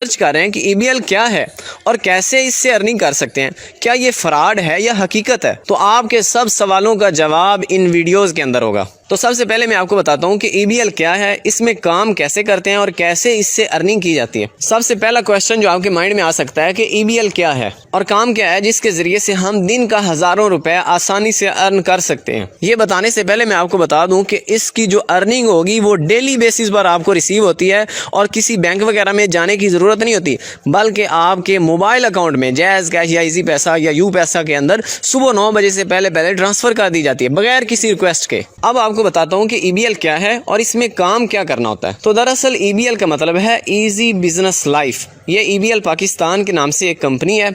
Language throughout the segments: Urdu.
سرچ کر رہے ہیں کہ EBL کیا ہے اور کیسے اس سے ارننگ کر سکتے ہیں، کیا یہ فراڈ ہے یا حقیقت ہے، تو آپ کے سب سوالوں کا جواب ان ویڈیوز کے اندر ہوگا۔ تو سب سے پہلے میں آپ کو بتاتا ہوں کہ EBL کیا ہے، اس میں کام کیسے کرتے ہیں اور کیسے اس سے ارننگ کی جاتی ہے۔ سب سے پہلا کویشچن جو آپ کے مائنڈ میں آ سکتا ہے کہ EBL کیا ہے اور کام کیا ہے جس کے ذریعے سے ہم دن کا ہزاروں روپے آسانی سے ارن کر سکتے ہیں۔ یہ بتانے سے پہلے میں آپ کو بتا دوں کہ اس کی جو ارننگ ہوگی وہ ڈیلی بیسس پر آپ کو ریسیو ہوتی ہے اور کسی بینک وغیرہ میں جانے کی ضرورت نہیں ہوتی، بلکہ آپ کے موبائل اکاؤنٹ میں جیز کیش یا ایزی پیسہ یا یو پیسہ کے اندر صبح 9 بجے سے پہلے ٹرانسفر کر دی جاتی ہے بغیر کسی ریکویسٹ کے۔ اب آپ کو بتاتا ہوں کہ EBL کیا ہے اور اس میں کام کیا کرنا ہوتا ہے۔ تو دراصل EBL کا مطلب ہے ایزی بزنس لائف۔ یہ EBL پاکستان کے نام سے ایک کمپنی ہے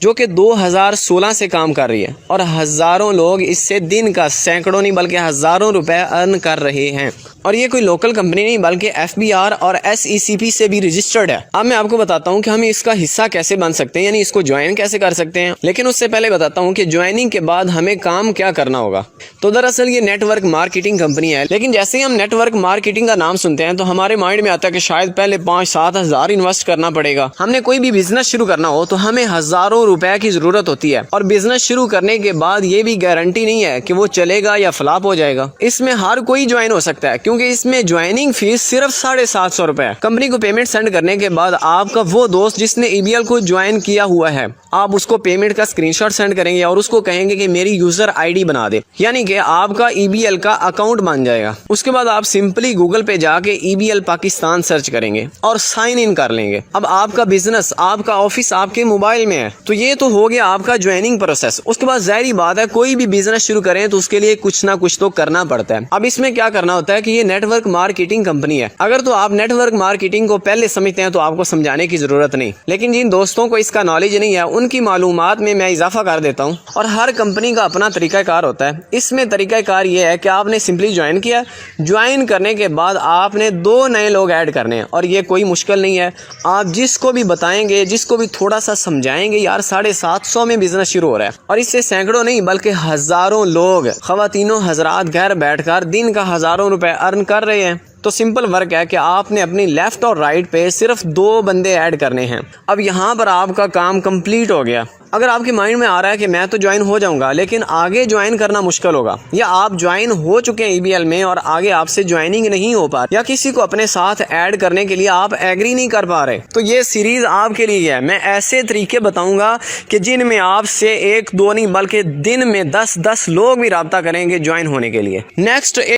جو کہ 2016 سے کام کر رہی ہے اور ہزاروں لوگ اس سے دن کا سینکڑوں نہیں بلکہ ہزاروں روپے ارن کر رہے ہیں، اور یہ کوئی لوکل کمپنی نہیں بلکہ FBR اور SECP سے بھی رجسٹرڈ ہے۔ اب میں آپ کو بتاتا ہوں کہ ہم اس کا حصہ کیسے بن سکتے ہیں، یعنی اس کو جوائن کیسے کر سکتے ہیں، لیکن اس سے پہلے بتاتا ہوں کہ جوائننگ کے بعد ہمیں کام کیا کرنا ہوگا۔ تو دراصل یہ نیٹ ورک مارکیٹنگ کمپنی ہے، لیکن جیسے ہی ہم نیٹ ورک مارکیٹنگ کا نام سنتے ہیں تو ہمارے مائنڈ میں آتا ہے کہ شاید پہلے 5-7 ہزار انویسٹ کرنا پڑے گا۔ ہم نے کوئی بھی بزنس شروع کرنا ہو تو ہمیں ہزاروں روپے کی ضرورت ہوتی ہے، اور بزنس شروع کرنے کے بعد یہ بھی گارنٹی نہیں ہے کہ وہ چلے گا یا فلاپ ہو جائے گا۔ اس میں ہر کوئی جوائن ہو سکتا ہے کیونکہ اس میں جوائننگ فیس صرف 750 روپے ہے۔ کمپنی کو پیمنٹ سینڈ کرنے کے بعد آپ کا وہ دوست جس نے EBL کو جوائن کیا ہوا ہے، آپ اس کو پیمنٹ کا اسکرین شاٹ سینڈ کریں گے اور اس کو کہیں گے کہ میری یوزر ID بنا دے، یعنی کہ آپ کا EBL کا اکاؤنٹ بن جائے گا۔ اس کے بعد آپ سمپلی گوگل پہ جا کے EBL پاکستان سرچ کریں گے اور سائن ان کر لیں گے۔ اب آپ کا بزنس، آپ کا آفس آپ کے موبائل میں ہے، تو یہ تو ہو گیا آپ کا جوائننگ پروسیس۔ اس کے بعد ظاہری بات ہے کوئی بھی بزنس شروع کریں تو اس کے لیے کچھ نہ کچھ تو کرنا پڑتا ہے۔ اب اس میں کیا کرنا ہوتا ہے کہ یہ نیٹ ورک مارکیٹنگ کمپنی ہے۔ اگر تو آپ نیٹ ورک مارکیٹنگ کو پہلے سمجھتے ہیں تو آپ کو سمجھانے کی ضرورت نہیں، لیکن جن دوستوں کو اس کا نالج نہیں ہے ان کی معلومات میں اضافہ کر دیتا ہوں۔ اور ہر کمپنی کا اپنا طریقہ کار ہوتا ہے۔ اس میں طریقہ کار یہ ہے کہ آپ نے سمپلی جوائن کیا، جوائن کرنے کے بعد آپ نے 2 نئے لوگ ایڈ کرنے ہیں، اور یہ کوئی مشکل نہیں ہے۔ آپ جس کو بھی بتائیں گے، جس کو بھی تھوڑا سا سمجھائیں گے، یار 750 میں بزنس شروع ہو رہا ہے، اور اس سے سینکڑوں نہیں بلکہ ہزاروں لوگ، خواتین و حضرات، گھر بیٹھ کر دن کا ہزاروں روپے ارن کر رہے ہیں۔ تو سمپل ورک ہے کہ آپ نے اپنی لیفٹ اور رائٹ پہ صرف 2 بندے ایڈ کرنے ہیں۔ اب یہاں پر آپ کا کام کمپلیٹ ہو گیا۔ اگر آپ کے مائنڈ میں آ رہا ہے کہ میں تو جوائن ہو جاؤں گا لیکن آگے جوائن کرنا مشکل ہوگا، یا آپ جوائن ہو چکے ہیں EBL میں اور آگے آپ سے جوائننگ نہیں ہو پا رہی، یا کسی کو اپنے ساتھ ایڈ کرنے کے لیے آپ ایگری نہیں کر پا رہے، تو یہ سیریز آپ کے لیے ہے۔ میں ایسے طریقے بتاؤں گا کہ جن میں آپ سے 1-2 نہیں بلکہ دن میں 10 لوگ بھی رابطہ کریں گے جوائن ہونے کے لیے۔ نیکسٹ